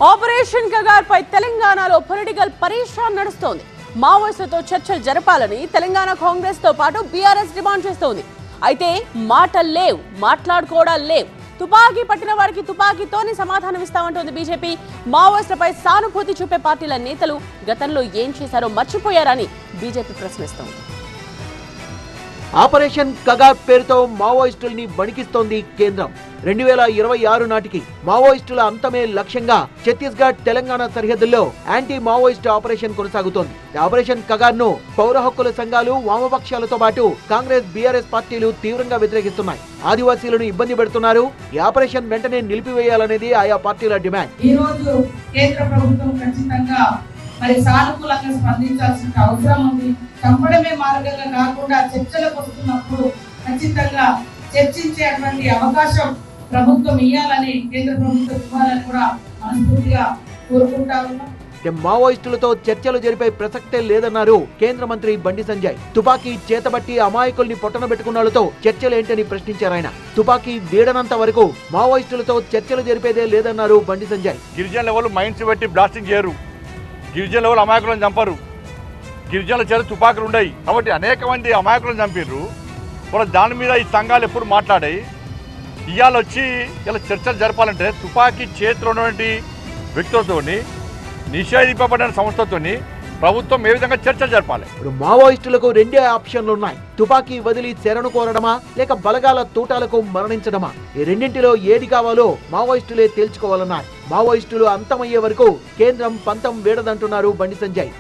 Operation Kagar పై తెలంగాణలో political పరీక్ష నడుస్తోంది. మావోయిస్టులతో చర్చలు జరపాలని తెలంగాణ కాంగ్రెస్ తో పాటు బీఆర్ఎస్ డిమాండ్ చేస్తోంది. అయితే మాటలు లేవు, మాట్లాడుకోవడాలు లేవు. తుపాకీ పట్టిన వారికి తుపాకీతోనే సమాధానం ఇస్తామంటోంది బీజేపీ. మావోయిస్టులపై సానుభూతి చూపే పార్టీల నేతలు గతంలో ఏం చేశారో మర్చిపోయారని బీజేపీ ప్రశ్నిస్తోంది. ఆపరేషన్ కగార్ పేరుతో మావోయిస్టుల్ని వణికిస్తోంది కేంద్రం. 2026 నాటికి మావోయిస్టుల అంతమే లక్ష్యంగా ఛత్తీస్గఢ్, తెలంగాణ సరిహద్దుల్లో యాంటీ మావోయిస్ట్ ఆపరేషన్ కొనసాగుతోంది. ఆపరేషన్ కగార్ ను పౌర హక్కుల సంఘాలు, వామపక్షాలతో పాటు కాంగ్రెస్, బీఆర్ఎస్ పార్టీలు తీవ్రంగా వ్యతిరేకిస్తున్నాయి. ఆదివాసీలను ఇబ్బంది పెడుతున్నారు. ఈ ఆపరేషన్ వెంటనే నిలిపివేయాలనేది ఆయా పార్టీల డిమాండ్. ఈ రోజు కేంద్ర ప్రభుత్వం ఖచ్చితంగా సానుకూలంగా స్పందించాల్సిన అవసరం ఉంది. చంపడమే మార్గంగా కాకుండా చర్చలకు వస్తున్నప్పుడు ఖచ్చితంగా చర్చించేటువంటి అవకాశం ప్రభుత్వం ఇవ్వాలని, కేంద్ర ప్రభుత్వం ఇవ్వాలని కూడా మనస్ఫూర్తిగా కోరుకుంటా ఉన్నాం. మావోయిస్టులతో చర్చలు జరిపే ప్రసక్తే లేదన్నారు కేంద్ర మంత్రి బండి సంజయ్. తుపాకీ చేతబట్టి అమాయకుల్ని పొట్టన పెట్టుకున్నాళ్లతో చర్చలేంటని ప్రశ్నించారు ఆయన. తుపాకీ వీడనంత వరకు మావోయిస్టులతో చర్చలు జరిపేదే లేదన్నారు బండి సంజయ్. గిరిజన లెవెల్ మైండ్స్ పెట్టి బ్లాస్టింగ్ చేయరు, గిరిజన లెవెల్ అమాయకులను చంపరు, గిరిజనుల చేత తుపాకులు ఉన్నాయి కాబట్టి అనేక మంది అమాయకులను చంపారు. కూడా దాని మీద ఈ సంఘాలు ఎప్పుడు మాట్లాడాయి. ఇవాళ వచ్చి ఇలా చర్చలు జరపాలంటే తుపాకీ చేతిలో ఉన్నటువంటి వ్యక్తులతో, నిషేధింపబడిన సంస్థతో ప్రభుత్వం ఏ విధంగా చర్చలు జరపాలి? ఇప్పుడు మావోయిస్టులకు రెండే ఆప్షన్లు ఉన్నాయి. తుపాకీ వదిలి శరణు కోరడమా, లేక బలగాల తూటాలకు మరణించడమా. ఈ రెండింటిలో ఏది కావాలో మావోయిస్టులే తేల్చుకోవాలన్నారు. మావోయిస్టులు అంతమయ్యే వరకు కేంద్రం పంతం వేడదంటున్నారు బండి సంజయ్.